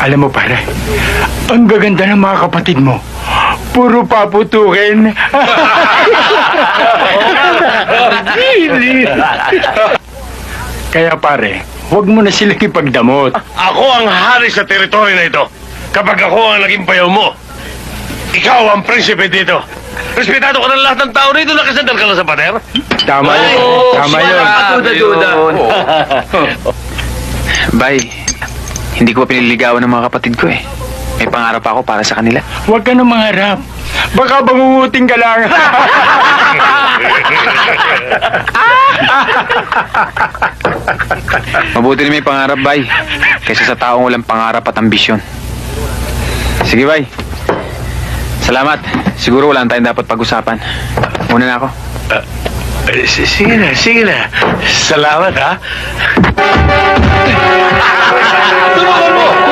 Alam mo pare, ang gaganda ng mga kapatid mo. Puro paputukin. Kaya pare, huwag mo na silang ipagdamot. Ako ang hari sa teritoryo na ito. Kapag ako ang naging bayaw mo, ikaw ang prinsipe dito. Respetado ka ng lahat ng tao rito, nakasandal ka lang sa pader. Tama yun. Tama yun. Duda. Bay, hindi ko pinililigawan ng mga kapatid ko eh. May pangarap ako para sa kanila. Huwag ka na mangarap. Baka bangunguting ka lang. Mabuti na may pangarap, Bay, kaysa sa taong walang pangarap at ambisyon. Sige, Bay. Salamat. Siguro wala tayong dapat pag-usapan. Muna na ako. Sige na, sige na. Salamat, ha? Tulungan mo!